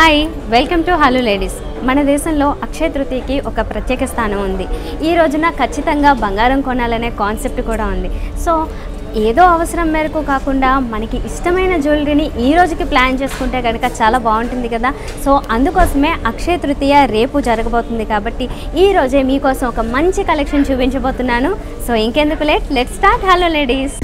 Hi welcome to hello ladies. మన దేశంలో అక్షయ తృతీయకి ఒక ప్రత్యేక స్థానం ఉంది. ఈ రోజున ఖచ్చితంగా బంగారం కొనాలనే కాన్సెప్ట్ కూడా ఉంది. సో ఏదో అవసరం మేరకు కాకుండా మనకి ఇష్టమైన జ్యువెలరీని ఈ రోజుకి ప్లాన్ చేసుకుంటే కనుక చాలా బాగుంటుంది కదా. సో అందుకోసమే అక్షయ తృతీయ రేపు జరగబోతుంది కాబట్టి ఈ రోజే మీకోసం ఒక మంచి కలెక్షన్ చూపించబోతున్నాను. సో ఇంకెందుకు late, let's start hello ladies.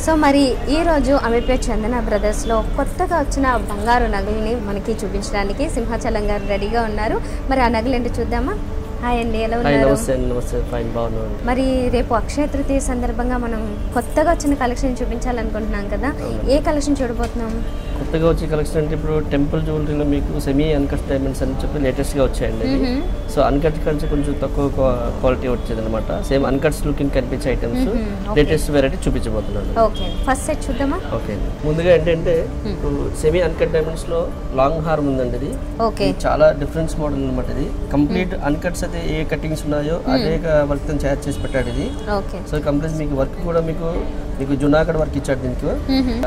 So మరి ఈరోజు అమీర్పేట్ చందన బ్రదర్స్లో కొత్తగా వచ్చిన బంగారు నగలని మనకి చూపించడానికి సింహాచలం గారు రెడీగా ఉన్నారు. మరి ఆ నగలు ఏంటి చూద్దామా? హాయ్ అండి, ఎలా ఉన్నారు? మరి రేపు అక్షయ తృతీయ సందర్భంగా మనం కొత్తగా వచ్చిన కలెక్షన్ చూపించాలనుకుంటున్నాం కదా. ఏ కలెక్షన్ చూడబోతున్నాం? కొత్తగా వచ్చే కలెక్షన్ అంటే ఇప్పుడు టెంపుల్ జ్యువెలరీలో మీకు సెమీ అన్కట్ డైమండ్స్ అని చెప్పి లేటెస్ట్గా వచ్చాయండి. సో అన్కట్ కంటే కొంచెం తక్కువ క్వాలిటీ వచ్చేది అనమాట. సేమ్ అన్కట్స్ లుకింగ్ కనిపించే ఐటమ్స్ లేటెస్ట్ వెరైటీ చూపించబోతున్నాను. ఓకే, ఫస్ట్ సెట్ చూద్దామా? ఓకే, ముందుగా ఏంటంటే ఇప్పుడు సెమీ అన్కట్ డైమండ్స్ లో లాంగ్ హార్మ్ ఉందండి. ఇది చాలా డిఫరెన్స్ మోడల్ అనమాట. ఇది కంప్లీట్ అన్కట్స్ అయితే ఏ కటింగ్స్ ఉన్నాయో అదే వర్క్ తో తయారు చేసి పెట్టాడు ఇది. సో కంప్లీట్ మీకు వర్క్ కూడా మీకు జునాగఢ్ వర్క్ ఇచ్చాడు దీనికి.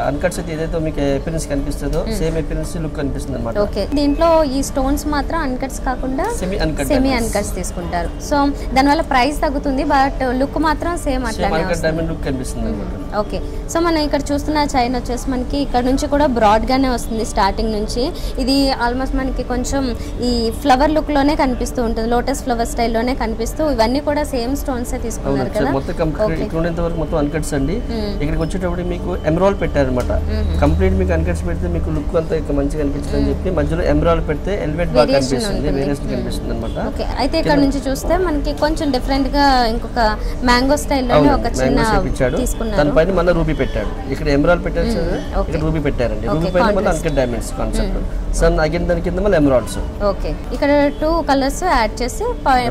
అన్కట్స్ అయితే ఏదైతే మీకు అపిరెన్స్ కనిపిస్తుందో సేమ్ అపిరెన్స్ లుక్ కనిపిస్తుంది అనమాట. ఓకే, దీంట్లో ఈ స్టోన్స్ మాత్రం అన్కట్స్ కాకుండా సెమీ అన్కట్స్ తీసుకుంటారు. సో దానివల్ల ప్రైస్ తగ్గుతుంది, బట్ లుక్ మాత్రం సేమ్ అట్లానే డైమండ్ లుక్ కనిపిస్తుంది. ఓకే, సో మనం ఇక్కడ చూస్తున్న చైన్ వచ్చేసి మనకి ఇక్కడ నుంచి కూడా బ్రాడ్ గానే వస్తుంది. స్టార్టింగ్ నుంచి ఇది ఆల్మోస్ట్ మనకి కొంచెం ఈ ఫ్లవర్ లుక్ లోనే కనిపిస్తూ ఉంటుంది, లోటస్ ఫ్లవర్ స్టైల్లోనే కనిపిస్తూ. ఇవన్నీ కూడా సేమ్ స్టోన్స్ తీసుకున్నారు కదా. మొత్తం అన్కట్స్ అండి. ఇక్కడికి వచ్చేటప్పుడు మీకు ఎమరాల్డ్ పెట్టారనమాట. కంప్లీట్ మీకు అన్కట్స్ పెడితే మీకు లుక్ అంతా మంచిగా కనిపించింది అని చెప్పి మధ్యలో ఎమరాల్డ్ పెడితే ఎలివేట్ బాగా కనిపిస్తుంది, వేరియేషన్ కనిపిస్తుంది అనమాట. అయితే ఇక్కడ నుంచి చూస్తే మనకి కొంచెం డిఫరెంట్ గా ఇంకొక మ్యాంగో స్టైల్లోనే ఒక చిన్న తీసుకున్నారు. దానిపైన మళ్ళీ రూబీ పెట్టాడు. ఇక్కడ ఎమరాల్డ్ పెట్టారు, ఇక్కడ రూబీ పెట్టారండి. రూబీ పైన మళ్ళీ అన్కట్ డైమండ్స్ కాన్సెప్ట్. సన్ అగైన్ దాని కింద మళ్ళీ ఎమరాల్డ్స్. ఓకే, ఇక్కడ 2 కలర్స్ యాడ్ చేసి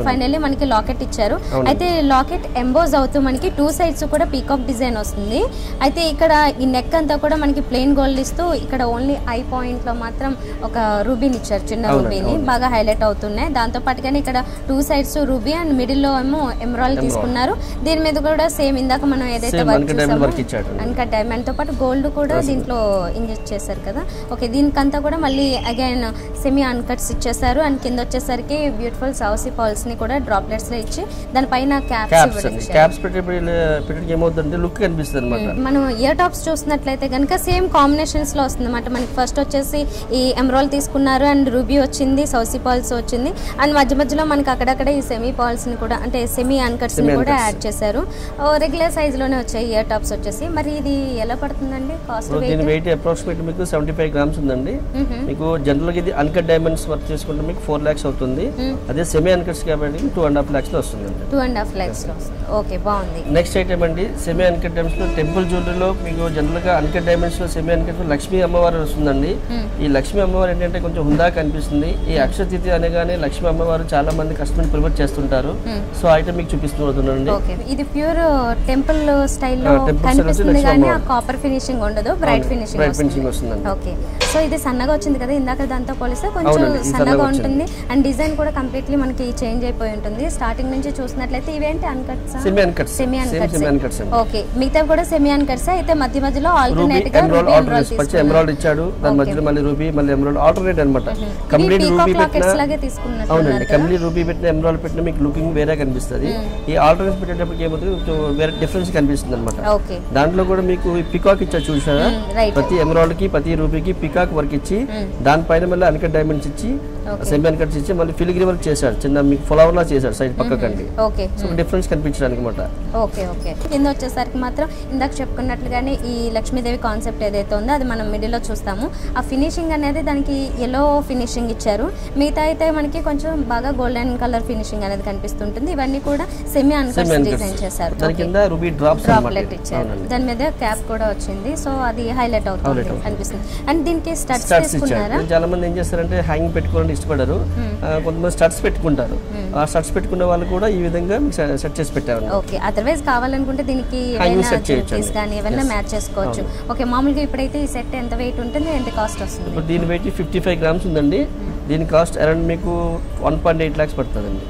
ఫైనల్లీ మనకి లాకెట్ ఇచ్చారు. అయితే లాకెట్ ఎంబోజ్ అవుతూ మనకి 2 సైడ్స్ కూడా పీకాక్ డిజైన్ వస్తుంది. అయితే ఇక్కడ ఈ నెక్ అంతా కూడా మనకి ప్లెయిన్ గోల్డ్ ఇస్తూ ఇక్కడ ఓన్లీ ఐ పాయింట్ లో మాత్రం ఒక రూబీని ఇచ్చారు, చిన్న రూబీని బాగా హైలైట్ అవుతున్నాయి. దాంతో పాటుగానే ఇక్కడ 2 సైడ్స్ రూబీ అండ్ మిడిల్ లో ఏమో ఎమరాల్డ్ తీసుకున్నారు. దీని మీద కూడా సేమ్ ఇందాక మనం ఏదైతే అన్కట్ డైమండ్ తో పాటు గోల్డ్ కూడా దీంట్లో ఇంజెక్ట్ చేశారు కదా. ఓకే, దీనికంతా కూడా మళ్ళీ అగైన్ సెమీ అన్కట్స్ ఇచ్చేసారు. అండ్ కింద వచ్చేసరికి బ్యూటిఫుల్ సౌసీ పాల్స్ ని కూడా డ్రాప్లెట్స్ లో ఇచ్చి దానిపైన క్యాప్స్ ఏమవుతుందంటే లుక్ కనిపిస్తుంది అనమాట. మనం ఇయర్ టాప్స్ చూసినట్లయితే కనుక సేమ్ కాంబినేషన్స్ లో వస్తుంది అనమాట. మనకి ఫస్ట్ వచ్చేసి ఈ ఎమరాల్డ్ తీసుకున్నారు అండ్ రూబీ వచ్చింది, సౌసీ పాల్స్ వచ్చింది అండ్ మధ్య మధ్యలో మనకి అక్కడక్కడ ఈ సెమీ పాల్స్ ని కూడా అంటే సెమీ అన్కట్స్ ని కూడా యాడ్ చేశారు. రెగ్యులర్ సైజ్ లోనే వచ్చాయి ఇయర్ టాప్స్ వచ్చేసి. మరి ఇది ఎలా పడుతుందండి కాస్ట్? దీని వెయిట్ అప్రాక్సిమేట్ మీకు 75 గ్రామ్స్ ఉందండి. మీకు జనరల్ గా ఇది అన్కట్ డైమండ్స్ వర్క్ చేసుకుంటే మీకు 4 lakhs అవుతుంది. అదే సెమీ అన్కట్స్ కాబట్టి 2.5 lakhs లో వస్తుంది. 2.5 lakhs లో వస్తుంది. ఓకే, బాగుంది. నెక్స్ట్ ఐటమ్ అండి సెమీ అన్కట్ డైమండ్స్ లో టెంపుల్ జ్యువెలరీలో మీకు జనరల్ గా అన్కట్ డైమండ్స్ లో సెమీ అన్కట్ లో లక్ష్మీ అమ్మవారు వస్తుందండి. ఈ లక్ష్మీ అమ్మవారు ఏంటంటే కొంచెం హుందా కనిపిస్తుంది. ఈ అక్షయ తృతీయ అనగానే లక్ష్మీ అమ్మవారు చాలా మంది కస్టమర్ ప్రిఫర్ చేస్తుంటారు. సో ఐటమ్ మీకు చూపిస్తున్నానండి. ఇది ప్యూర్ టెంపుల్ స్టైల్లో కనిపిస్తుంది కానీ ఆ కాపర్ ఫినిషింగ్ ఉండదు, బ్రైట్ ఫినిషింగ్ వస్తుంది. ఓకే, సో ఇది సన్నగా వచ్చింది కదా ఇందాక దాంతో పోలిస్తే కొంచెం సన్నగా ఉంటుంది అండ్ డిజైన్ కూడా కంప్లీట్లీ మనకి చేంజ్ అయిపోయి ఉంటుంది. స్టార్టింగ్ నుంచి చూసినట్లయితే ఇవేంటి అన్కట్స్, సెమీ అన్కట్స్. ఓకే, మిగతా కూడా సెమీ అన్కట్స్. అయితే మధ్య మధ్యలో ఆల్టర్నేట్ గా ఎమరాల్డ్ ఇచ్చాడు, దాని మధ్యలో మళ్ళీ రూబీ మళ్ళీ ఎమరాల్డ్ ఆల్టర్నేట్ అన్నమాట. కంప్లీట్ రూబీ పెట్టిన అవునండి, కంప్లీట్ రూబీ పెట్టిన ఎమరాల్డ్ పెట్టిన మీకు లుకింగ్ వేరే కనిపిస్తుంది. ఈ ఆల్టర్నేట్ పెట్టేటప్పటికి ఏమవుతుంది వేరే డిఫరెన్స్ కనిపిస్తుంది అనమాట. దాంట్లో కూడా మీకు పికాక్ ఇచ్చారు చూసారా, ప్రతి ఎమరాల్డ్ కి ప్రతి రూబీకి పికాక్ వర్క్ ఇచ్చి దానిపైన మళ్ళీ అన్కట్ డైమండ్స్ ఇచ్చి సెమీ అన్కట్స్ ఇచ్చి మళ్ళీ ఫిలిగ్రీ వర్క్ చేశాడు, చిన్న మీకు ఫ్లవర్ లా చేశాడు సైడ్ పక్కకండి. సో డిఫరెన్స్ కనిపించడానికి అనమాట. ఓకే ఓకే, కింద వచ్చేసరికి మాత్రం ఇందాక చెప్పుకున్నట్లుగానే ఈ లక్ష్మీదేవి కాన్సెప్ట్ ఏదైతే ఉందో అది మనం మిడిల్ లో చూస్తాము. ఆ ఫినిషింగ్ అనేది దానికి ఎల్లో ఫినిషింగ్ ఇచ్చారు. మిగతా అయితే మనకి కొంచెం బాగా గోల్డెన్ కలర్ ఫినిషింగ్ అనేది కనిపిస్తుంటుంది. ఇవన్నీ కూడా సెమీ అన్కట్స్ డిజైన్ చేశారు. దాని కింద రూబీ డ్రాప్లెట్ ఇచ్చారు. దాని మీద క్యాప్ కూడా వచ్చింది, సో అది హైలైట్ అవుతుంది అనిపిస్తుంది. అండ్ దీనికి స్టడ్స్ తీసుకున్నారా? చాలా మంది ఏం చేస్తారంటే హ్యాంగింగ్ పెట్టుకోవాలని ఇష్టపడరు, కొంతమంది స్టడ్స్ పెట్టుకుంటారు. ఆ స్టడ్స్ పెట్టుకునే వాళ్ళు కూడా ఈ విధంగా సెట్ చేసి పెట్టారు. ఓకే, అదర్వైజ్ కావాలనుకుంటే దీనికి కానీ ఏమైనా మ్యాచ్ చేసుకోవచ్చు. ఓకే, మామూలుగా ఇప్పుడైతే ఈ సెట్ ఎంత వెయిట్ ఉంటుంది, ఎంత కాస్ట్ వస్తుంది? ఇప్పుడు దీని వెయిట్ 55 grams ఉందండి. దీని కాస్ట్ అరౌండ్ మీకు 1.8 lakhs పడుతుందండి.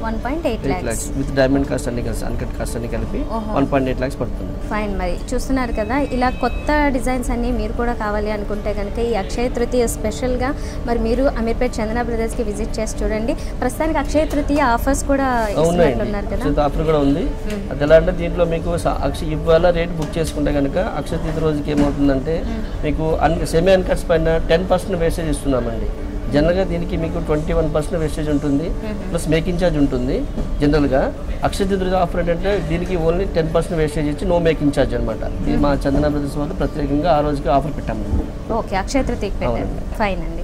1.8 lakhs విత్ డైమండ్ కాస్ట్ అన్ని కలిసి, అన్కట్ కాస్ట్ అన్ని కలిపి 1.8 lakhs పడుతుంది. ఫైన్. మరి చూస్తున్నారు కదా, ఇలా కొత్త డిజైన్స్ అన్ని మీరు కూడా కావాలి అనుకుంటే కనుక ఈ అక్షయ తృతీయ స్పెషల్గా మరి మీరు అమీర్పేట్ చందన బ్రదర్స్కి విజిట్ చేసి చూడండి. ప్రస్తుతానికి అక్షయ తృతీయ ఆఫర్స్ కూడా ఇస్తున్నారు కదా? ఆఫర్ కూడా ఉంది. అది ఎలా అంటే దీంట్లో మీకు ఇవాళ రేట్ బుక్ చేసుకుంటే కనుక అక్షయ తృతీయ రోజుకి ఏమవుతుందంటే మీకు సెమీ అన్కట్స్ పైన 10% వేస్టేజ్ ఇస్తున్నామండి. జనరల్గా దీనికి మీకు 21% వేస్టేజ్ ఉంటుంది, ప్లస్ మేకింగ్ ఛార్జ్ ఉంటుంది. జనరల్గా అక్షయ తృతీయ ఆఫర్ ఏంటంటే దీనికి ఓన్లీ 10% వేస్టేజ్ ఇచ్చి నో మేకింగ్ ఛార్జ్ అనమాట. ఇది మా చందన బ్రదర్స్ వాళ్ళు ప్రత్యేకంగా ఆ రోజుకి ఆఫర్ పెట్టాము. ఓకే, అక్షయ తృతీయకి పెట్టారు. ఫైన్ అండి.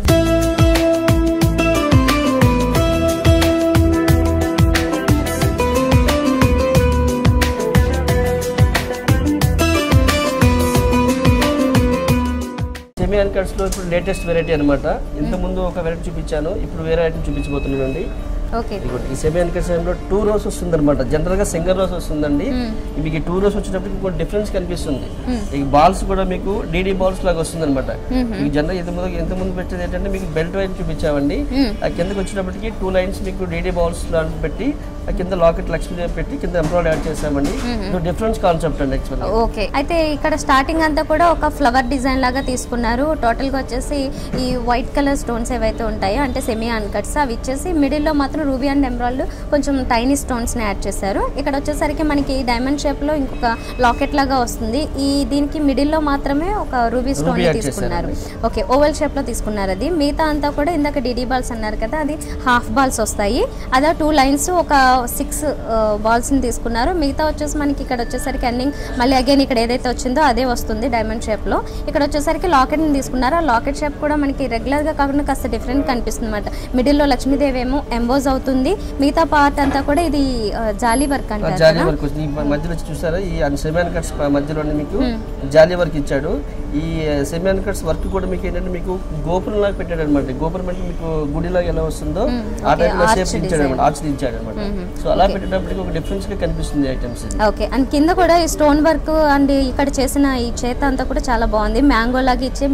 సెమీ అన్కట్స్ లో ఇప్పుడు లేటెస్ట్ వెరైటీ అనమాట. ఇంత ముందు ఒక వెరైటీ చూపించాను, ఇప్పుడు వేరే ఐటమ్ చూపించబోతున్నానండి. ఈ సెమీ అన్కట్స్ లో 2 rows వస్తుంది అనమాట. జనరల్ గా సింగిల్ రోస్ వస్తుందండి. మీకు 2 rows వచ్చేటప్పటికి ఇంకో డిఫరెన్స్ కనిపిస్తుంది. ఈ బాల్స్ కూడా మీకు డీడీ బాల్స్ లాగా వస్తుంది అనమాట. మీకు జనరల్ ఇంత ముందు పెట్టేది ఏంటంటే మీకు బెల్ట్ వైర్ చూపించామండి. ఆ కిందకి వచ్చేటప్పటికి 2 lines మీకు డీడీ బాల్స్ లాంటి పెట్టి ఆ కింద లాకెట్ లక్ష్మీ పెట్టి కింద ఎంబ్రాయిడరీ యాడ్ చేసామండి. డిఫరెన్స్ కాన్సెప్ట్ అండి యాక్చువల్లీ. ఓకే, అయితే ఇక్కడ స్టార్టింగ్ అంతా కూడా ఒక ఫ్లవర్ డిజైన్ లాగా తీసుకున్నారు. టోటల్ గా వచ్చేసి ఈ వైట్ కలర్ స్టోన్స్ ఏవైతే ఉంటాయో అంటే సెమీ అన్కట్స్ అవి ఇచ్చేసి మిడిల్ లో మాత్రం రూబీ అండ్ ఎమరాల్డ్ కొంచెం టైనీ స్టోన్స్ ని యాడ్ చేశారు. ఇక్కడ వచ్చేసరికి మనకి డైమండ్ షేప్ లో ఇంకొక లాకెట్ లాగా వస్తుంది. ఈ దీనికి మిడిల్ లో మాత్రమే ఒక రూబీ స్టోన్ తీసుకున్నారు. ఓకే, ఓవల్ షేప్ లో తీసుకున్నారు. అది మిగతా అంతా కూడా ఇందాక డిడి బాల్స్ అన్నారు కదా, అది హాఫ్ బాల్స్ వస్తాయి. అదే 2 lines ఒక 6 balls ని తీసుకున్నారు. మిగతా వచ్చేసి మనకి ఇక్కడ వచ్చేసరికి ఎండింగ్ మళ్ళీ అగైన్ ఇక్కడ ఏదైతే వచ్చిందో అదే వస్తుంది డైమండ్ షేప్ లో. ఇక్కడ వచ్చేసరికి లాకెట్ ని తీసుకున్నారు. ఆ లాకెట్ షేప్ కూడా మనకి రెగ్యులర్ గా కాకుండా కాస్త డిఫరెంట్ కనిపిస్తుంది అనమాట. మిడిల్ లో లక్ష్మీదేవి ఏమో ఎంబోజ్ అవుతుంది, మిగతా పార్ట్ అంతా కూడా ఇది జాలీ వర్క్ అంటారు. జాలీ వర్క్ ఈ మధ్యలో చూసారా, ఈ సెమీ అన్కట్స్ మధ్యలోనే మీకు జాలీ వర్క్ ఇచ్చాడు. ఈ సెమీ అన్కట్స్ వర్క్ కూడా మీకు ఏంటంటే మీకు గోపురం లాగా పెట్టాడు అనమాట. గోపురం అంటే మీకు గుడిలాగా ఎలా వస్తుందో ఆ టైప్ లో షేప్ ఇచ్చాడు అనమాట, ఆర్చ్ ఇచ్చాడు అనమాట. సో అలా పెట్టేటప్పటికి ఒక డిఫరెన్స్ గా కనిపిస్తుంది ఐటమ్స్. ఓకే, అండ్ కింద కూడా ఈ స్టోన్ వర్క్ అండ్ ఇక్కడ చేసిన ఈ చేత అంతా కూడా చాలా బాగుంది. మ్యాంగో లాగా ఇచ్చే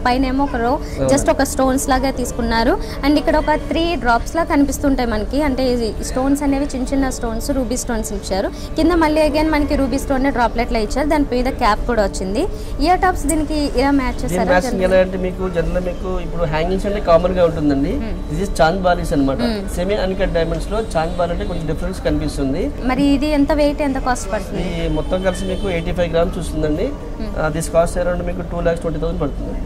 పైన ఏమో ఒక రో జస్ట్ ఒక స్టోన్స్ లాగా తీసుకున్నారు. అండ్ ఇక్కడ ఒక 3 drops లా కనిపిస్తుంటాయి మనకి. అంటే స్టోన్స్ అనేవి చిన్న చిన్న స్టోన్స్ రూబీ స్టోన్స్ ఇచ్చారు. కింద మళ్ళీ అగైన్ మనకి రూబీ స్టోన్ డ్రాప్లెట్ లా ఇచ్చారు. దాని మీద క్యాప్ కూడా వచ్చింది. ఇయర్ టాప్స్ దీనికి ఇలా మ్యాచ్ చేశారు. ఎలా అంటే మీకు జనరల్ మీకు ఇప్పుడు హ్యాంగింగ్స్ అంటే కామన్ గా ఉంటుందండి. దిస్ ఇస్ చాంద్ బాలీస్ అనమాట. సెమీ అన్కట్ డైమండ్స్ లో చాంద్ బాల్ అంటే కొంచెం డిఫరెన్స్ కనిపిస్తుంది. మరి ఇది ఎంత వెయిట్, ఎంత కాస్ట్ పడుతుంది? మొత్తం కలిసి మీకు 85 grams వస్తుందండి. దిస్ కాస్ట్ అరౌండ్ మీకు 2,20,000 పడుతుందండి.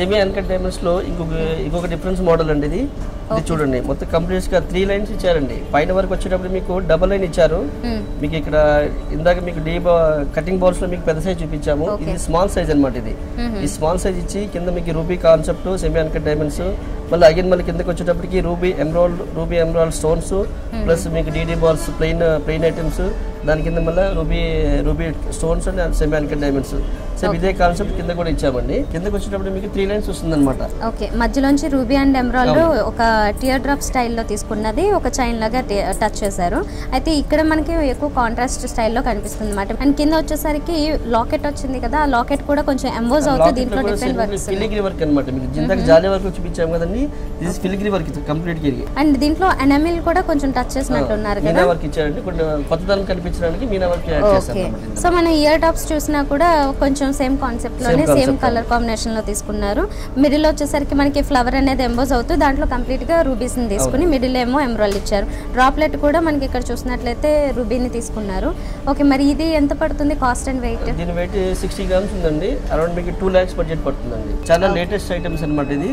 సెమీ అన్కట్ డైమండ్స్ లో ఇంకొక డిఫరెన్స్ మోడల్ అండి. ఇది చూడండి, మొత్తం కంప్లీట్ గా 3 lines ఇచ్చారండి. పైన వరకు వచ్చేటప్పుడు మీకు డబల్ లైన్ ఇచ్చారు. మీకు ఇక్కడ ఇందాక మీకు కటింగ్ బాల్స్ లో మీకు పెద్ద సైజ్ చూపించాము. ఇది స్మాల్ సైజ్ అనమాట. ఇది ఈ స్మాల్ సైజ్ ఇచ్చి కింద మీకు ruby concept semi uncut diamonds, మళ్ళీ అగైన్ మళ్ళీ కిందకి వచ్చేటప్పటికి రూబీ ఎమరాల్డ్ స్టోన్స్ ప్లస్ మీకు డీడీ బాల్స్ ప్లెయిన్ ఐటమ్స్, దాని కింద మళ్ళీ ruby stones and semi uncut diamonds. So ఇదే కాన్సెప్ట్ కింద కూడా ఇచ్చామండి. కిందకి వచ్చేటప్పుడు మీకు 3 lines వస్తుంది అనమాట. ఓకే, మధ్యలోంచి రూబీ అండ్ ఎమరాల్డ్ ఒక టియర్ డ్రాప్ స్టైల్లో తీసుకున్నది ఒక చైన్ లాగా టచ్ చేశారు. అయితే ఇక్కడ మనకి ఎక్కువ కాంట్రాస్ట్ స్టైల్లో కనిపిస్తుంది అనమాట. అండ్ కింద వచ్చేసరికి లాకెట్ వచ్చింది కదా, ఆ లాకెట్ కూడా కొంచెం ఎంబోజ్ అవుతుంది. దీంట్లో డిఫరెంట్ వర్క్స్, ఫిలిగ్రీ వర్క్ అనమాట. మీకు ఇందాక జాలీ వర్క్ చూపించాము కదండి, దిస్ ఫిలిగ్రీ వర్క్ కంప్లీట్ గా. అండ్ దీంట్లో ఎనామిల్ కూడా కొంచెం టచ్ చేసినట్టు ఉన్నారు కదా, వర్క్ ఇచ్చారండి. కొత్తదనం కనిపించే కనిపించడానికి మీనా వర్క్ యాడ్ చేశారు. సో మన ఇయర్ టాప్స్ చూసినా కూడా కొంచెం సేమ్ కాన్సెప్ట్ లోనే సేమ్ కలర్ కాంబినేషన్ లో తీసుకున్నారు. మిడిల్ వచ్చేసరికి మనకి ఫ్లవర్ అనేది ఎంబోజ్ అవుతూ దాంట్లో కంప్లీట్ గా రూబీస్ ని తీసుకుని మిడిల్ ఏమో ఎమరాల్డ్ ఇచ్చారు. డ్రాప్లెట్ కూడా మనకి ఇక్కడ చూసినట్లయితే రూబీని తీసుకున్నారు. ఓకే, మరి ఇది ఎంత పడుతుంది కాస్ట్ అండ్ వెయిట్? దీని వెయిట్ 60 గ్రామ్స్ ఉందండి. అరౌండ్ మీకు 2 lakhs బడ్జెట్ పడుతుందండి. చాలా లేటెస్ట్ ఐటమ్స్ అనమాట ఇది.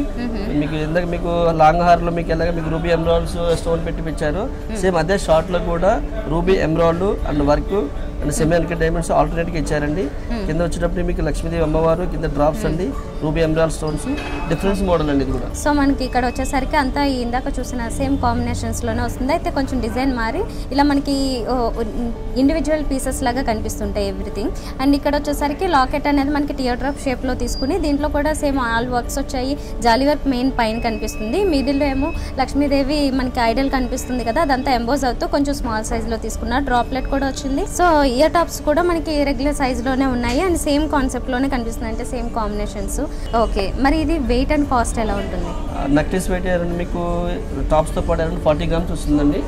మీకు ఇందాక మీకు లాంగ్ హార్ లో మీకు ఎలాగ మీకు రూబీ ఎమరాల్డ్స్ స్టోన్ పెట్టి ఇచ్చారు, సేమ్ అదే షార్ట్ లో కూడా ruby emerald and work and semi uncut diamonds alternate గా ఇచ్చారండి. కింద వచ్చేటప్పుడు మీకు లక్ష్మీదేవి అమ్మవారు, కింద డ్రాప్స్ అండి, ruby emerald stones, difference model అండి ఇది కూడా. సో మనకి ఇక్కడ వచ్చేసరికి అంతా ఇందాక చూసిన సేమ్ కాంబినేషన్స్ లోనే వస్తుంది. అయితే కొంచెం డిజైన్ మారి ఇలా మనకి ఇండివిజువల్ పీసెస్ లాగా కనిపిస్తుంటాయి ఎవ్రీథింగ్. అండ్ ఇక్కడ వచ్చేసరికి లాకెట్ అనేది మనకి టియర్ డ్రాప్ షేప్ లో తీసుకుని దీంట్లో కూడా సేమ్ ఆల్ వర్క్స్ వచ్చాయి. జాలీ వర్క్ మెయిన్ పైన కనిపిస్తుంది, మిడిల్ లో ఏమో లక్ష్మీదేవి మనకి ఐడల్ కనిపిస్తుంది కదా, అదంతా ఎంబోజ్ అవుతూ కొంచెం స్మాల్ సైజ్ లో తీసుకున్నారు. డ్రాప్లెట్ కూడా వచ్చింది. సో ఇయర్ టాప్స్ కూడా మనకి రెగ్యులర్ సైజ్ లోనే ఉన్నాయి అండ్ సేమ్ కాన్సెప్ట్ లోనే కనిపిస్తుంది, అంటే సేమ్ కాంబినేషన్స్. ఓకే, మరి ఇది వెయిట్ అండ్ కాస్ట్ ఎలా ఉంటుంది? నెక్లెస్ వెయిట్ అరౌండ్ మీకు టాప్స్ తో పాటు అరౌండ్ 40 grams వస్తుందండి.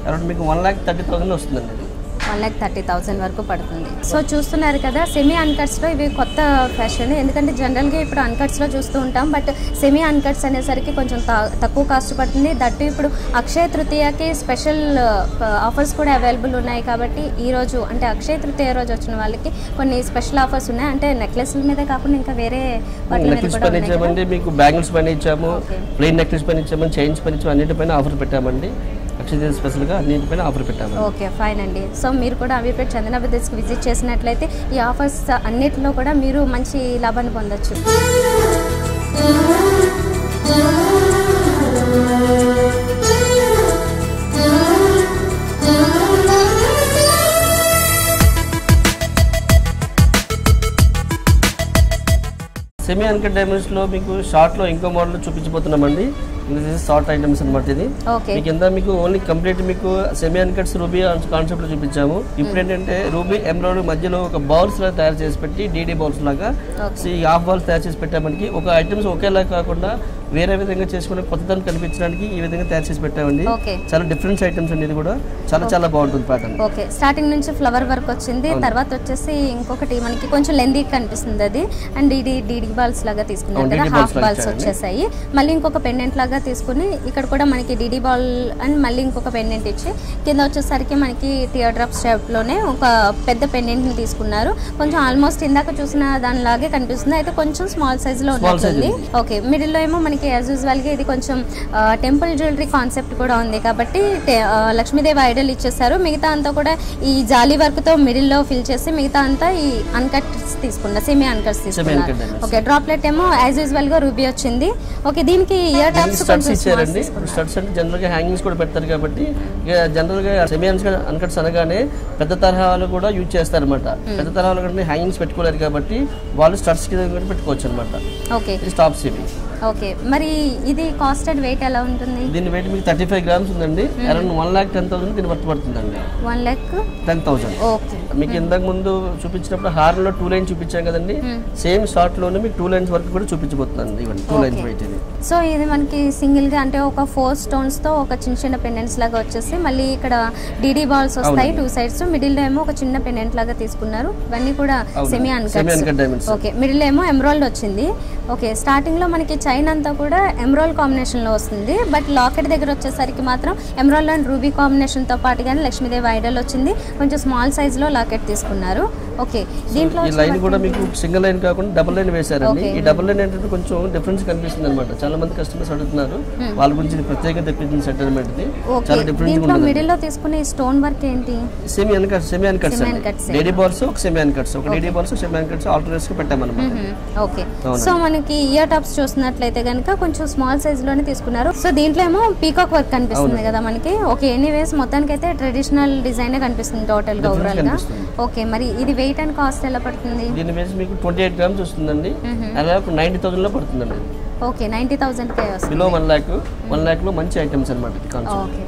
అరౌండ్ మీకు 1,30,000 వస్తుందండి. 1,30,000 వరకు పడుతుంది. సో చూస్తున్నారు కదా, సెమీ అన్కట్స్లో ఇవి కొత్త ఫ్యాషన్. ఎందుకంటే జనరల్గా ఇప్పుడు అన్కట్స్లో చూస్తూ ఉంటాం, బట్ సెమీ అన్కట్స్ అనేసరికి కొంచెం తక్కువ కాస్ట్ పడుతుంది. దట్టు ఇప్పుడు అక్షయ తృతీయకి స్పెషల్ ఆఫర్స్ కూడా అవైలబుల్ ఉన్నాయి. కాబట్టి ఈరోజు అంటే అక్షయ తృతీయ రోజు వచ్చిన వాళ్ళకి కొన్ని స్పెషల్ ఆఫర్స్ ఉన్నాయి. అంటే నెక్లెస్ల మీద కాకుండా ఇంకా వేరే వాటి మీద కూడా ఉన్నాయి. మీకు బ్యాంగిల్స్ పైన ఇచ్చాము, ప్లెయిన్ నెక్లెస్ పైన ఇచ్చాము, చైన్స్ పైన ఇచ్చాము, అన్నిటిపైన ఆఫర్ పెట్టామండి. స్పెషల్గా అన్నింటిపైన ఆఫర్ పెట్టాము. ఓకే, ఫైన్ అండి. సో మీరు కూడా అమీర్పేట చందన బ్రదర్స్కి విజిట్ చేసినట్లయితే ఈ ఆఫర్స్ అన్నిటిలో కూడా మీరు మంచి లాభాన్ని పొందొచ్చు. సెమీ అన్కట్ డైమండ్స్ లో మీకు షార్ట్ లో ఇంకో మోడల్ చూపించబోతున్నామండి. షార్ట్ ఐటమ్స్ అనమాట ఇది. మీకు ఎంత మీకు ఓన్లీ కంప్లీట్ మీకు సెమీ అన్కట్స్ రూబీ కాన్సెప్ట్ లో చూపించాము. ఇప్పుడు ఏంటంటే రూబీ ఎమరాల్డ్ మధ్యలో ఒక బౌల్స్ లాగా తయారు చేసి పెట్టి డీడీ బౌల్స్ లాగా ఈ హాఫ్ బాల్స్ తయారు చేసి పెట్టామండి. ఒక ఐటమ్స్ ఒకేలా కాకుండా వేరే విధంగా చేసుకుని కొత్తదనం కనిపించడానికి ఈ విధంగా తయారు చేసి పెట్టామండి. చాలా డిఫరెంట్ ఐటమ్స్ అండి. ఇది కూడా చాలా చాలా బాగుంటుంది ప్యాటర్న్. ఓకే, స్టార్టింగ్ నుంచి ఫ్లవర్ వర్క్ వచ్చింది, తర్వాత వచ్చేసి ఇంకొకటి మనకి కొంచెం లెందీ కనిపిస్తుంది అది. అండ్ ఇది డీడీ బాల్స్ లాగా తీసుకున్నాం కదా, హాఫ్ బాల్స్ వచ్చేసాయి. మళ్ళీ ఇంకొక పెండెంట్ లాగా తీసుకుని ఇక్కడ కూడా మనకి డీడీ బాల్ అండ్ మళ్ళీ ఇంకొక పెండెంట్ ఇచ్చి కింద వచ్చేసరికి మనకి టియర్ డ్రాప్ షేప్ లోనే ఒక పెద్ద పెండెంట్ ని తీసుకున్నారు. కొంచెం ఆల్మోస్ట్ ఇందాక చూసిన దానిలాగే కనిపిస్తుంది, అయితే కొంచెం స్మాల్ సైజ్ లో ఉంటుంది. ఓకే, మిడిల్ లో ఏమో మనకి యాజ్ యూజువల్ గా ఇది కొంచెం టెంపుల్ జ్యువెలరీ కాన్సెప్ట్ కూడా ఉంది కాబట్టి లక్ష్మీదేవి ఐడల్ ఇచ్చేసారు. మిగతా అంతా కూడా ఈ జాలీ వర్క్ తో మిడిల్ లో ఫిల్ చేసి మిగతా అంతా ఈ అన్కట్స్ తీసుకున్నారు, సెమీ అన్కట్స్ తీసుకున్నారు. ఓకే, డ్రాప్లెట్ ఏమో యాజ్ యూజువల్ గా రూబీ వచ్చింది. ఓకే, దీనికి ఇయర్ టాప్స్ ఇచ్చారండి. స్టడ్స్ అంటే జనరల్ గా హ్యాంగింగ్స్ కూడా పెడతారు కాబట్టి జనరల్ గా సెమీ అన్కట్స్ అనగానే పెద్ద తరహాలు కూడా యూజ్ చేస్తారు అనమాట. పెద్ద తరహాలు కంటే హ్యాంగింగ్స్ పెట్టుకోలేరు కాబట్టి వాళ్ళు స్టడ్స్ కింద పెట్టుకోవచ్చు అనమాట. ఓకే, స్టాప్స్ ఇవి. ఓకే, మరి ఇది కాస్ట్ అండ్ వెయిట్ ఎలా ఉంటుంది? దీని వెయిట్ మీకు 35 grams ఉందండి. అరౌండ్ 1,10,000 దీని వర్త్ పడుతుందండి. 1,10,000. ఓకే, మీకు ఇంతకు ముందు చూపించినప్పుడు హార్లో 2 lines చూపించాం కదండి, సేమ్ షార్ట్ లోనే మీకు 2 lines వరకు కూడా చూపించబోతుందండి. ఇవన్నీ 2 lines వెయిట్ ఇది. సో ఇది మనకి సింగిల్ గా అంటే ఒక 4 stones తో ఒక చిన్న చిన్న పెండెంట్స్ లాగా వచ్చేసి మళ్ళీ ఇక్కడ డీడీ బాల్స్ వస్తాయి 2 sides. మిడిల్ లో ఏమో ఒక చిన్న పెండెంట్ లాగా తీసుకున్నారు. ఇవన్నీ కూడా సెమీ అన్కట్స్. ఓకే, మిడిల్ ఏమో ఎమరాల్డ్ వచ్చింది. ఓకే, స్టార్టింగ్ లో మనకి చైన్ అంతా కూడా ఎమరాల్డ్ కాంబినేషన్ లో వస్తుంది, బట్ లాకెట్ దగ్గర వచ్చేసరికి మాత్రం ఎమరాల్డ్ అండ్ రూబీ కాంబినేషన్ తో పాటుగానే లక్ష్మీదేవి ఐడల్ వచ్చింది. కొంచెం స్మాల్ సైజ్ లో లాకెట్ తీసుకున్నారు. ఓకే, దీంట్లో ఈ లైన్ కూడా మీకు సింగిల్ లైన్ కాకుండా డబుల్ లైన్ వేశారండి. ఈ డబుల్ లైన్ ఏంటంటే కొంచెం డిఫరెన్స్ కనిపిస్తుంది అనమాట. చాలా మంది కస్టమర్స్ అడుగుతున్నారు, వాళ్ళ గురించి ప్రత్యేకంగా తెప్పించిన సెట్ అనమాట. ఇది చాలా డిఫరెంట్ గా ఉంటుంది. మిడిల్ లో తీసుకునే స్టోన్ వర్క్ ఏంటి? సెమీ అన్కట్స్ డీడీ బాల్స్, ఒక సెమీ అన్కట్స్, ఒక డీడీ బాల్స్, సెమీ అన్కట్స్ ఆల్టర్నేట్స్ గా పెట్టామన్నమాట. ఓకే, సో మనకి ఇయర్ టాప్స్ చూసినట్లయితే కనుక కొంచెం స్మాల్ సైజ్ లోనే తీసుకున్నారు. సో దీంట్లో ఏమో పీకాక్ వర్క్ కనిపిస్తుంది కదా మనకి. ఓకే, ఎనీవేస్ మొత్తానికి అయితే ట్రెడిషనల్ డిజైన్ కనిపిస్తుంది టోటల్ గా ఓవరాల్ గా. ఓకే, మరి ఇది వెయిట్ అండ్ కాస్ట్ ఎలా పడుతుంది? దీని మీద మీకు 28 grams వస్తుందండి. అలా 90,000 లో పడుతుందండి. ఓకే, 90,000 కే వస్తుంది. బిలో 1 lakh లో మంచి ఐటమ్స్ అనమాట.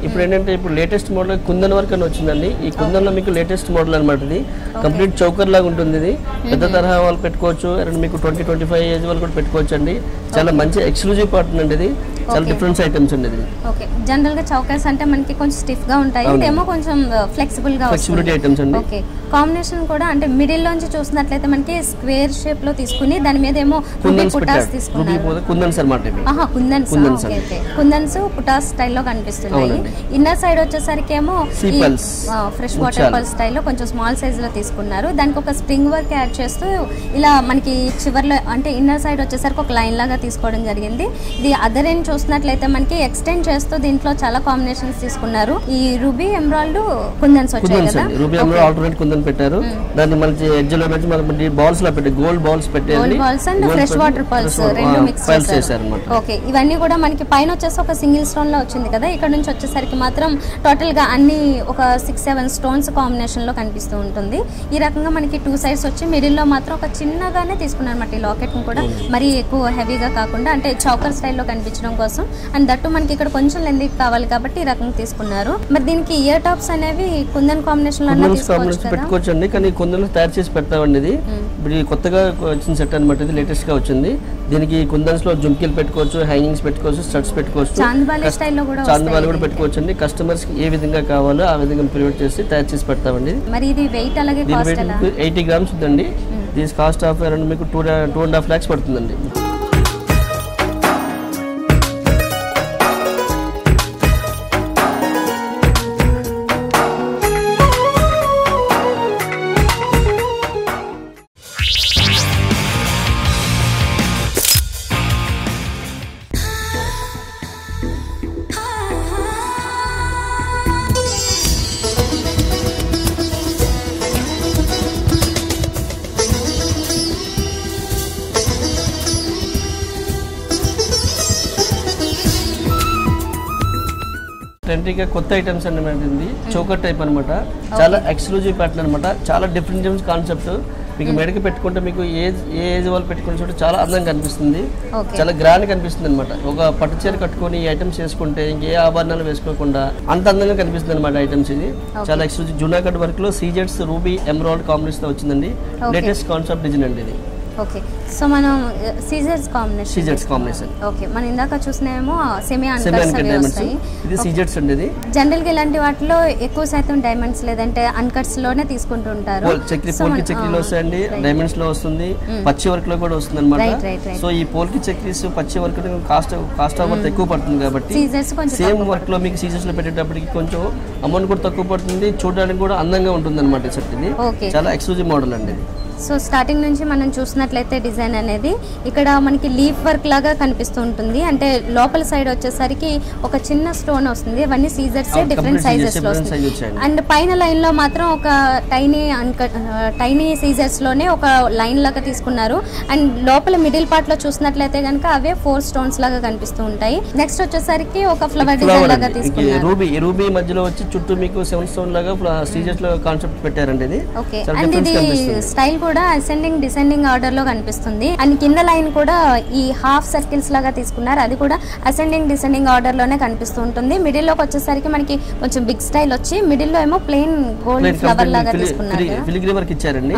ఇప్పుడు ఏంటంటే ఇప్పుడు లేటెస్ట్ మోడల్ కుందన్ వర్క్ అని వచ్చిందండి. ఈ కుందన్ లో మీకు లేటెస్ట్ మోడల్ అనమాట. ఇది కంప్లీట్ చౌకర్ లాగా ఉంటుంది. ఇది పెద్ద తరహా వాళ్ళు పెట్టుకోవచ్చు, మీకు 20-25 ఏజ్ వాళ్ళు కూడా పెట్టుకోవచ్చు అండి. చాలా మంచి ఎక్స్క్లూజివ్ పార్ట్నర్ అండి. ఇది చాలా డిఫరెన్స్ ఐటమ్స్ అండి ఇది. ఓకే, జనరల్ గా చౌకర్స్ అంటే మనకి కొంచెం స్టిఫ్ గా ఉంటాయి, ఇదేమో కొంచెం ఫ్లెక్సిబుల్ గా ఫ్లెక్సిబిలిటీ ఐటమ్స్ అండి. ఓకే, కాంబినేషన్ కూడా అంటే మిడిల్ లోంచి చూసినట్లయితే మనకి స్క్వేర్ షేప్ లో తీసుకుని దాని మీద ఏమో రూబీ పుటాస్ తీసుకున్నారు. కుందన్స్ అన్నమాట ఇవి. కుందన్స్ పుటాస్ స్టైల్లో కనిపిస్తున్నాయి. ఇన్నర్ సైడ్ వచ్చేసరికి ఏమో ఫ్రెష్ వాటర్ పర్ల్ స్టైల్లో కొంచెం స్మాల్ సైజ్ లో తీసుకున్నారు. దానికి ఒక స్ప్రింగ్ వర్క్ యాడ్ చేస్తూ ఇలా మనకి చివర్లో అంటే ఇన్నర్ సైడ్ వచ్చేసరికి ఒక లైన్ లాగా తీసుకోవడం జరిగింది. ఇది అదర్ ఎండ్ చూసినట్లయితే మనకి ఎక్స్టెండ్ చేస్తూ దీంట్లో చాలా కాంబినేషన్స్ తీసుకున్నారు. ఈ రూబీ ఎమరాల్డ్ కుందన్స్ వచ్చాయి కదా, రూబీ ఎమరాల్డ్ ఆల్టర్నేట్ కుందన్ పెట్టారు. దాన్ని మనకి ఎడ్జ్ లో పెట్టి మనకి బాల్స్ లో పెట్టి గోల్డ్ బాల్స్ పెట్టారు. Gold balls and fresh water pearls రెండు మిక్స్ చేశారు. ఓకే, ఇవన్నీ కూడా మనకి పైన వచ్చేసి ఒక సింగిల్ స్టోన్ లో వచ్చింది కదా, ఇక్కడ నుంచి వచ్చేసరికి మాత్రం టోటల్ గా అన్ని ఒక 6-7 స్టోన్స్ కాంబినేషన్ లో కనిపిస్తూ ఉంటుంది. ఈ రకంగా మనకి 2 సైడ్స్ వచ్చి మిడిల్ లో మాత్రం ఒక చిన్నగానే తీసుకున్నారు అన్నమాట. ఈ లాకెట్ ని కూడా మరీ ఎక్కువ హెవీగా కాకుండా అంటే చౌకర్ స్టైల్లో కనిపించడం కోసం, అండ్ దట్టు మనకి ఇక్కడ కొంచెం లెంత్ కావాలి కాబట్టి ఈ రకంగా తీసుకున్నారు. మరి దీనికి ఇయర్ టాప్స్ అనేవి కుందన్ కాంబినేషన్ లో పెట్టుకోవచ్చండి, కానీ కుందన్ తయారు చేసి పెడతామండి. ఇది ఇప్పుడు కొత్తగా వచ్చిన సెట్ అనమాట, ఇది లేటెస్ట్ గా వచ్చింది. దీనికి కుందన్స్ లో జుమ్కీలు పెట్టుకోవచ్చు, హ్యాంగింగ్స్ పెట్టుకోవచ్చు, స్టడ్స్ పెట్టుకోవచ్చు, చాందబాలి కూడా పెట్టుకోవచ్చు అండి. కస్టమర్స్ కి ఏ విధంగా కావాలో ఆ విధంగా ప్రిపేర్ చేసి తయారు చేసి పెడతామండి. మరి ఇది వెయిట్ అలాగే కాస్ట్ ఎలా? 80 గ్రామ్స్ ఉందండి. దీని కాస్ట్ ఆఫ్ అరౌండ్ మీకు 2.5 lakhs పడుతుందండి. ట్రెండీగా కొత్త ఐటమ్స్ అన్నమాట. చోకర్ టైప్ అనమాట, చాలా ఎక్స్క్లూజివ్ ప్యాటర్న్ అనమాట, చాలా డిఫరెంట్ కాన్సెప్ట్. మీకు మెడకి పెట్టుకుంటే మీకు ఏ ఏజ్ వాళ్ళు పెట్టుకునే చోట చాలా అందంగా కనిపిస్తుంది, చాలా గ్రాండ్ కనిపిస్తుంది అనమాట. ఒక పట్టు చీర కట్టుకొని ఈ ఐటమ్స్ వేసుకుంటే ఇంకే ఆభరణాలు వేసుకోకుండా అంత అందంగా కనిపిస్తుంది అనమాట ఐటమ్స్. ఇది చాలా ఎక్స్క్లూజివ్ జూనాగఢ్ వర్క్ లో సీజెట్స్ రూబీ ఎమరాల్డ్ కాంబినేషన్ వచ్చిందండి. లేటెస్ట్ కాన్సెప్ట్ డిజైన్ అండి ఇది. ఓకే, సో మనం సీజర్స్ కాంబినేషన్. ఓకే, మనం ఇందాక చూసినేమో సెమీ అన్కట్స్ వస్తాయి. ఇది సీజర్స్ అండి. ఇది జనరల్ గా ఇలాంటి వాటిలో ఎక్కువ శాతం డైమండ్స్ లేదంటే అన్కట్స్ లోనే తీసుకుంటూ ఉంటారు. పోల్కి చక్రీలో వస్తాయండి, డైమండ్స్ లో వస్తుంది, పచ్చి వర్క్ లో కూడా వస్తుంది అనమాట. సో ఈ పోల్కి చక్రీస్ పచ్చి వర్క్ కాస్ట్ ఆఫ్ వర్త్ ఎక్కువ పడుతుంది కాబట్టి సేమ్ వర్క్ లో మీకు సీజర్స్ లో పెట్టేటప్పటికి కొంచెం అమౌంట్ కూడా తక్కువ పడుతుంది, చూడడానికి కూడా అందంగా ఉంటుంది అనమాట. ఇది చాలా ఎక్స్క్లూజివ్ మోడల్ అండి. సో స్టార్టింగ్ నుంచి మనం చూసినట్లయితే డిజైన్ అనేది ఇక్కడ మనకి లీఫ్ వర్క్ లాగా కనిపిస్తూ ఉంటుంది. అంటే లోపల సైడ్ వచ్చేసరికి ఒక చిన్న స్టోన్ వస్తుంది, అవన్నీ సీజర్స్ డిఫరెంట్ సైజెస్ లో వస్తుంది. అండ్ పైన లైన్ లో మాత్రం ఒక టైనీ సీజర్స్ లోనే ఒక లైన్ లాగా తీసుకున్నారు. అండ్ లోపల మిడిల్ పార్ట్ లో చూసినట్లయితే కనుక అవే 4 స్టోన్స్ లాగా కనిపిస్తూ ఉంటాయి. నెక్స్ట్ వచ్చేసరికి ఒక ఫ్లవర్ డిజైన్ లాగా తీసుకున్నారు. రూబీ మధ్యలో వచ్చి చుట్టూ మీకు 7 స్టోన్ లాగా సీజర్స్ లో కాన్సెప్ట్ పెట్టారండి. ఇది ఓకే, అండ్ ఇది స్టైల్ కూడా అసెండింగ్ డిసెండింగ్ ఆర్డర్ లో కనిపిస్తుంది. అండ్ కింద లైన్ కూడా ఈ హాఫ్ సర్కిల్స్ లాగా తీసుకున్నారు, అది కూడా అసెండింగ్ డిసెండింగ్ ఆర్డర్ లోనే కనిపిస్తూ ఉంటుంది. మిడిల్ లోకి వచ్చేసరికి మనకి కొంచెం బిగ్ స్టైల్ వచ్చి మిడిల్ లో ఏమో ప్లెయిన్ గోల్డ్ ఫ్లవర్ లాగా తీసుకున్నారు. ఫిలిగ్రీ వర్క్ ఇచ్చారండి.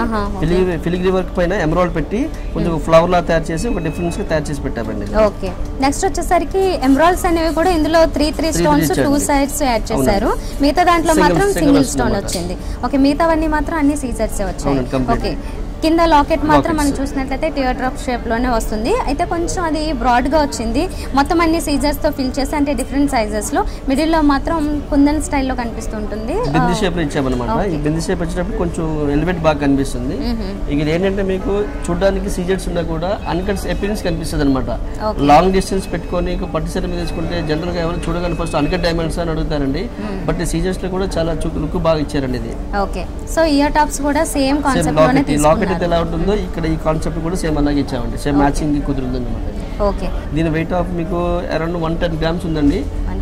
ఫిలిగ్రీ వర్క్ పైన ఎమరాల్డ్ పెట్టి కొంచెం ఫ్లవర్ లా తయారు చేసి ఒక డిఫరెన్స్ గా తయారు చేసి పెట్టారండి. ఓకే, నెక్స్ట్ వచ్చేసరికి ఎమరాల్డ్స్ అనేవి కూడా కింద 3 స్టోన్స్ 2 సైడ్స్ యాడ్ చేశారు. మిగతా దాంట్లో మాత్రం సింగిల్ స్టోన్ వచ్చింది. ఓకే, మిగతావన్నీ మాత్రం అన్ని సీజర్స్ వచ్చాయి. ఓకే, కింద లాకెట్ మాత్రం మనం చూసినట్లయితే టియర్ డ్రాప్ షేప్ లోనే వస్తుంది. అయితే కొంచెం అది బ్రాడ్ గా వచ్చింది. మొత్తం అన్ని సీజర్స్ తో ఫిల్ చేసి అంటే డిఫరెంట్ సైజెస్ లో మిడిల్ లో మాత్రం కుందన్ స్టైల్లో కనిపిస్తుంటుంది. బింది షేప్ లో ఇచ్చామన్నమాట. ఈ బింది షేప్ వచ్చేటప్పుడు కొంచెం ఎలివేట్ బాగా కనిపిస్తుంది. ఇది ఏంటంటే మీకు చూడడానికి సీజర్స్ ఉన్నా కూడా అన్కట్స్ అపియరెన్స్ కనిపిస్తుంది అనమాట. లాంగ్ డిస్టెన్స్ పెట్టుకొని పట్టు చీర మీద తీసుకుంటే జనరల్ గా ఎవరు చూడగానే ఫస్ట్ అన్కట్ డైమండ్స్ అని అడుగుతారండి. బట్ సీజర్స్ లో కూడా చాలా లుక్ బాగా ఇచ్చారండి ఇది. ఓకే, సో ఇయర్ టాప్స్ కూడా సేమ్ కాన్సెప్ట్ లోనే తీసుకున్నారు. ఎలా ఉంటుందో ఇక్కడ ఈ కాన్సెప్ట్ కూడా సేమ్ అలాగే ఇచ్చామండి. సేమ్ మ్యాచింగ్ కుదురుంది అనమాట. ఓకే, దీని వెయిట్ ఆఫ్ మీకు అరౌండ్ 110 గ్రామ్స్ ఉందండి.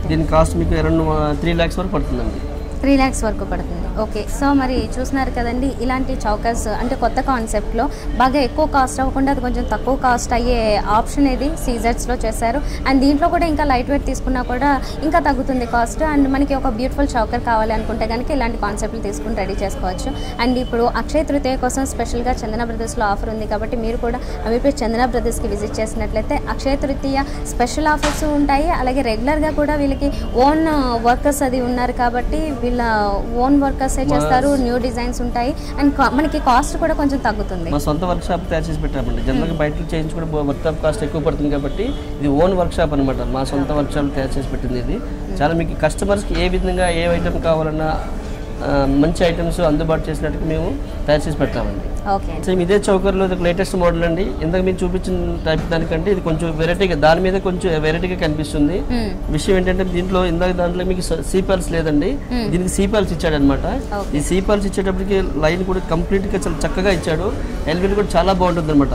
దీని కాస్ట్ మీకు అరౌండ్ 3 lakhs వరకు పడుతుందండి. 3 lakhs వరకు పడుతుంది. ఓకే, సో మరి చూస్తున్నారు కదండి, ఇలాంటి చౌకర్స్ అంటే కొత్త కాన్సెప్ట్లో బాగా ఎక్కువ కాస్ట్ అవ్వకుండా అది కొంచెం తక్కువ కాస్ట్ అయ్యే ఆప్షన్ ఇది సీజర్స్లో చేశారు. అండ్ దీంట్లో కూడా ఇంకా లైట్ వెయిట్ తీసుకున్నా కూడా ఇంకా తగ్గుతుంది కాస్ట్. అండ్ మనకి ఒక బ్యూటిఫుల్ చౌకర్ కావాలి అనుకుంటే కనుక ఇలాంటి కాన్సెప్ట్లు తీసుకుని రెడీ చేసుకోవచ్చు. అండ్ ఇప్పుడు అక్షయ తృతీయ కోసం స్పెషల్గా చందన బ్రదర్స్లో ఆఫర్ ఉంది కాబట్టి మీరు కూడా అమీర్పేట్ చందన బ్రదర్స్కి విజిట్ చేసినట్లయితే అక్షయ తృతీయ స్పెషల్ ఆఫర్స్ ఉంటాయి. అలాగే రెగ్యులర్గా కూడా వీళ్ళకి ఓన్ వర్కర్స్ అది ఉన్నారు కాబట్టి వీళ్ళ ఓన్ వర్కర్స్ చేస్తారు, న్యూ డిజైన్స్ ఉంటాయి. అండ్ మనకి కాస్ట్ కూడా కొంచెం తగ్గుతుంది. మా సొంత వర్క్ షాప్ తయారు చేసి పెట్టామండి. జనరల్గా బయట చేయించుకుంటే వర్క్ షాప్ కాస్ట్ ఎక్కువ పడుతుంది కాబట్టి ఇది ఓన్ వర్క్ షాప్ అనమాట. మా సొంత వర్క్ షాప్ తయారు చేసి పెట్టింది ఇది. చాలా మీకు కస్టమర్స్కి ఏ విధంగా ఏ ఐటమ్ కావాలన్నా మంచి ఐటమ్స్ అందుబాటు చేసినట్టుగా మేము తయారు చేసి పెడతామండి. సేమ్ ఇదే చౌకర్లో లేటెస్ట్ మోడల్ అండి. ఇందాక మీరు చూపించిన టైప్ దానికంటే ఇది కొంచెం వెరైటీగా, దాని మీద కొంచెం వెరైటీగా కనిపిస్తుంది. విషయం ఏంటంటే దీంట్లో ఇందాక దాంట్లో మీకు సీపర్స్ లేదండి, దీనికి సీపర్స్ ఇచ్చాడు అనమాట. ఈ సీపర్స్ ఇచ్చేటప్పటికి లైన్ కూడా కంప్లీట్ గా చాలా చక్కగా ఇచ్చాడు. ఎల్విల్ కూడా చాలా బాగుంటుంది అనమాట.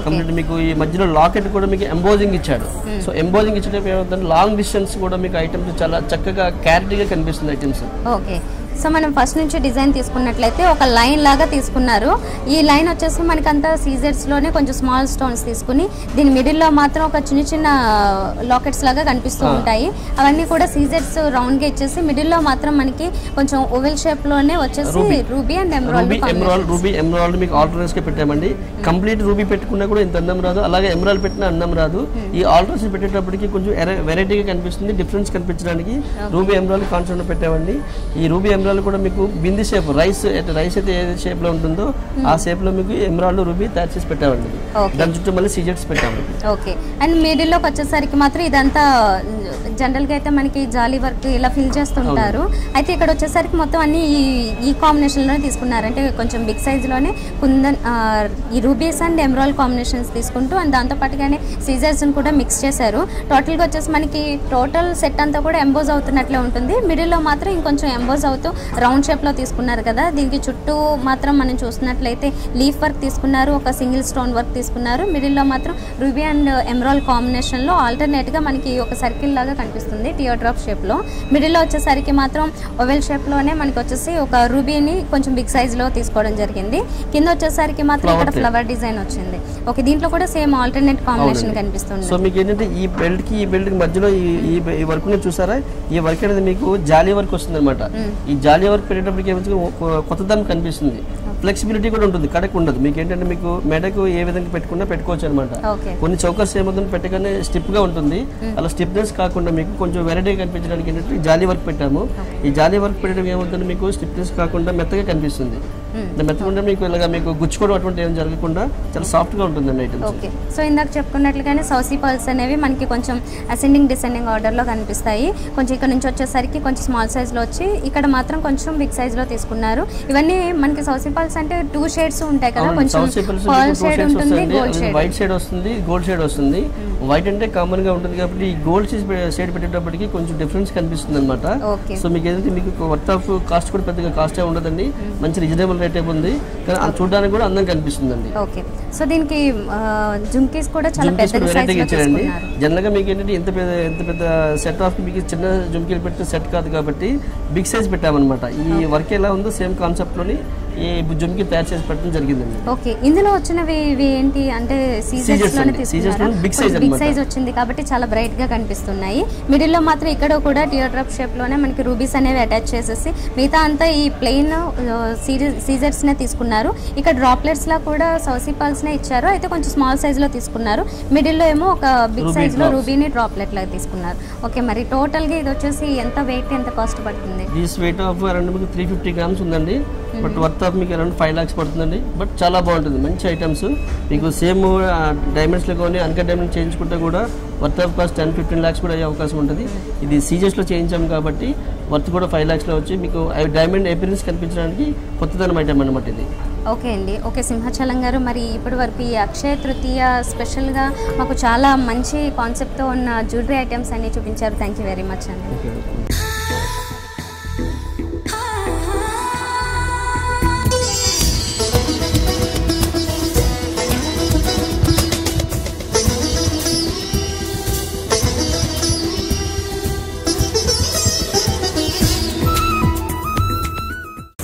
కంప్లీట్ మీకు ఈ మధ్యలో లాకెట్ కూడా మీకు ఎంబోజింగ్ ఇచ్చాడు. సో ఎంబోజింగ్ ఇచ్చేటప్పుడు ఏమవుతుంది, లాంగ్ డిస్టెన్స్ కూడా మీకు ఐటమ్స్ చాలా చక్కగా క్లారిటీగా కనిపిస్తుంది ఐటమ్స్. ఓకే, సో మనం ఫస్ట్ నుంచి డిజైన్ తీసుకున్నట్లయితే ఒక లైన్ లాగా తీసుకున్నారు. ఈ లైన్ వచ్చేసి మనకంతా సీజర్స్లోనే కొంచెం స్మాల్ స్టోన్స్ తీసుకుని దీని మిడిల్లో మాత్రం ఒక చిన్న చిన్న లాకెట్స్ లాగా కనిపిస్తూ ఉంటాయి. అవన్నీ కూడా సీజర్స్ రౌండ్గా ఇచ్చేసి మిడిల్లో మాత్రం మనకి కొంచెం ఓవెల్ షేప్లోనే వచ్చేసి రూబీ అండ్ ఎమరాల్డ్ మీకు ఆల్టర్నేట్స్గా పెట్టామండి. కంప్లీట్ రూబీ పెట్టుకున్నా కూడా ఇంత అందం రాదు, అలాగే ఎమరాల్డ్ పెట్టినా అందం రాదు. ఈ ఆల్టర్నేట్స్ పెట్టేటప్పటికి కొంచెం వెరైటీగా కనిపిస్తుంది, డిఫరెన్స్ కనిపించడానికి రూబీ ఎమరాల్డ్ కాన్సెప్ట్ పెట్టామండి. ఈ రూబీ ఎమరాల్డ్ కూడా మీకు బింది షేప్ రైస్ అయితే ఏ షేప్ లో ఉంటుందో ఆ షేప్ లో మీకు ఎమరాల్డ్ రూబీ తయారు చేసి పెట్టామండి. దాని చుట్టూ మళ్ళీ సీజర్స్ పెట్టాము. ఓకే, అండ్ మిడిల్ లోకి వచ్చేసరికి మాత్రం ఇదంతా జనరల్ గా అయితే మనకి జాలీ వర్క్ ఇలా ఫిల్ చేస్తుంటారు. అయితే ఇక్కడ వచ్చేసరికి మొత్తం అన్ని ఈ కాంబినేషన్ లోనే తీసుకున్నారు. అంటే కొంచెం బిగ్ సైజ్ లోనే కుందన్ ఈ రూబీస్ అండ్ ఎమరాల్డ్ కాంబినేషన్స్ తీసుకుంటూ అండ్ దాంతో పాటుగానే సీజర్స్ కూడా మిక్స్ చేశారు. టోటల్ గా వచ్చేసి మనకి టోటల్ సెట్ అంతా కూడా ఎంబోజ్ అవుతున్నట్లే ఉంటుంది. మిడిల్ లో మాత్రం ఇంకొంచెం ఎంబోజ్ అవుతూ రౌండ్ షేప్ లో తీసుకున్నారు కదా. దీనికి చుట్టూ మాత్రం మనం చూస్తున్నట్లయితే లీఫ్ వర్క్ తీసుకున్నారు, ఒక సింగిల్ స్టోన్ వర్క్ తీసుకున్నారు. మిడిల్ లో మాత్రం రూబీ అండ్ ఎమరాల్డ్ కాంబినేషన్ లో ఆల్టర్నేట్ గా మనకి ఒక సర్కిల్ లాగా కనిపిస్తుంది టియర్ డ్రాప్ షేప్ లో. మిడిల్ లో వచ్చేసరికి మాత్రం ఓవెల్ షేప్ లోనే మనకి వచ్చేసి ఒక రూబీని కొంచెం బిగ్ సైజ్ లో తీసుకోవడం జరిగింది. కింద వచ్చేసరికి మాత్రం ఇక్కడ ఫ్లవర్ డిజైన్ వచ్చింది. ఓకే, దీంట్లో కూడా సేమ్ ఆల్టర్నేట్ కాంబినేషన్ కనిపిస్తుంది. సో మీకు ఏంటంటే ఈ బెల్ట్ కి మధ్యలో ఈ వర్క్ ని చూసారా, ఈ వర్క్ అనేది మీకు జాలీ వర్క్ వస్తుంది అనమాట. ఈ జాలీ వర్క్ పెట్టేటప్పటికి ఏమవుతుంది, కొత్తదనం కనిపిస్తుంది, ఫ్లెక్సిబిలిటీ కూడా ఉంటుంది, కడక్ ఉండదు. మీకు ఏంటంటే మీకు మెడకు ఏ విధంగా పెట్టుకున్నా పెట్టుకోవచ్చు అనమాట. కొన్ని చౌకర్స్ ఏమవుతుంది పెట్టగానే స్టిప్ గా ఉంటుంది, అలా స్టిప్నెస్ కాకుండా మీకు కొంచెం వెరైటీగా కనిపించడానికి ఏంటంటే జాలీ వర్క్ పెట్టాము. ఈ జాలీ వర్క్ పెట్టడం ఏమవుతుంది, మీకు స్టిప్నెస్ కాకుండా మెత్తగా కనిపిస్తుంది. మెత్తకుండా మీకు ఇలాగా మీకు గుచ్చుకోవడం అటువంటి ఏం జరగకుండా చాలా సాఫ్ట్ గా ఉంటుందండి ఐటమ్స్. ఓకే, సో ఇందాక చెప్పుకున్నట్లుగానే సౌసీ పర్ల్స్ అనేవి మనకి కొంచెం అసెండింగ్ డిసెండింగ్ ఆర్డర్ లో కనిపిస్తాయి. కొంచెం ఇక్కడ నుంచి వచ్చేసరికి కొంచెం స్మాల్ సైజ్ లో వచ్చి ఇక్కడ మాత్రం కొంచెం బిగ్ సైజ్ లో తీసుకున్నారు. ఇవన్నీ మనకి సౌసీ పర్ల్స్ అంటే 2 షేడ్స్ ఉంటాయి కదా, కొంచెం పర్ల్ షేడ్ ఉంటుంది, గోల్డ్ షేడ్, వైట్ షేడ్ వస్తుంది, గోల్డ్ షేడ్ వస్తుంది. వైట్ అంటే కామన్ గా ఉంటుంది కాబట్టి ఈ గోల్డ్ షేడ్ పెట్టేటప్పటికి కొంచెం డిఫరెన్స్ కనిపిస్తుంది అనమాట. సో మీకు ఏదైతే మీకు వర్త్ ఆఫ్ కాస్ట్ కూడా పెద్దగా కాస్ట్ ఉండదండి, మంచి రీజనబుల్ రేట్ ఉంది, కానీ చూడడానికి కూడా అందంగా కనిపిస్తుందండి. ఓకే, సో దీనికి జుంకీస్ కూడా చాలా పెద్ద సైజ్ లో ఇచ్చారండి. జనరల్ గా మీకు ఏంటంటే ఎంత పెద్ద సెట్ ఆఫ్ మీకు చిన్న జుంకీలు పెట్టిన సెట్ కాదు కాబట్టి బిగ్ సైజ్ పెట్టామన్నమాట. ఈ వర్క్ ఎలా ఉందో సేమ్ కాన్సెప్ట్ లోని ఈ జుంకి తయారు చేసి పెట్టడం జరిగిందండి. ఓకే, ఇందులో వచ్చినవి ఏంటి అంటే సీజర్స్ లోనే తీసుకున్నారా? బిగ్ సైజ్ వచ్చింది కాబట్టి చాలా బ్రైట్ గా కనిపిస్తున్నాయి. మిడిల్ లో మాత్రం ఇక్కడ కూడా టియర్ డ్రాప్ షేప్ లోనే మనకి రూబీస్ అనేవి అటాచ్ చేసేసి మిగతా అంతా ఈ ప్లెయిన్ సీజర్స్ నే తీసుకున్నారు. ఇక్కడ డ్రాప్లెట్స్ లా కూడా సౌసీ పర్ల్స్ నే ఇచ్చారు, అయితే కొంచెం స్మాల్ సైజ్ లో తీసుకున్నారు. మిడిల్ లో ఏమో ఒక బిగ్ సైజ్ లో రూబీని డ్రాప్లెట్ లాగా తీసుకున్నారు. ఓకే, మరి టోటల్ గా ఇది వచ్చేసి ఎంత వెయిట్, ఎంత కాస్ట్ పడుతుంది? This weight of around 350 grams ఉందండి. బట్ వర్త్ ఆఫ్ మీకు అరౌండ్ 5 lakhs పడుతుందండి. బట్ చాలా బాగుంటుంది, మంచి ఐటమ్స్. మీకు సేమ్ డైమండ్స్లో కానీ అన్కట్ డైమండ్ చేయించుకుంటే కూడా వర్త్ ఆఫ్ కాస్ట్ 10-15 lakhs కూడా అయ్యే అవకాశం ఉంటుంది. ఇది సీజర్స్లో చేయించాము కాబట్టి వర్త్ కూడా 5 lakhsలో వచ్చి మీకు డైమండ్ అపిరెన్స్ కనిపించడానికి కొత్తదనం ఐటమ్ అనమాట ఇది. ఓకే అండి, ఓకే సింహాచలం గారు, మరి ఇప్పటి వరకు ఈ అక్షయ తృతీయ స్పెషల్గా మాకు చాలా మంచి కాన్సెప్ట్తో ఉన్న జ్యువెలరీ ఐటమ్స్ అన్ని చూపించారు. థ్యాంక్ యూ వెరీ మచ్ అండి.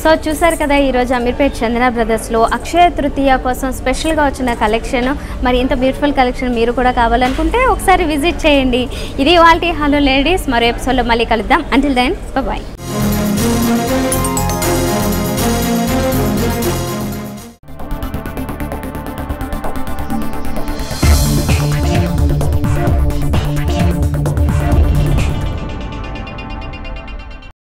సో చూసారు కదా ఈరోజు అమీర్పేట్ చందన బ్రదర్స్లో అక్షయ తృతీయ కోసం స్పెషల్గా వచ్చిన కలెక్షన్. మరి ఇంత బ్యూటిఫుల్ కలెక్షన్ మీరు కూడా కావాలనుకుంటే ఒకసారి విజిట్ చేయండి. ఇది ఇవాల్టి హలో లేడీస్. మరో ఎపిసోడ్లో మళ్ళీ కలుద్దాం. Until then bye.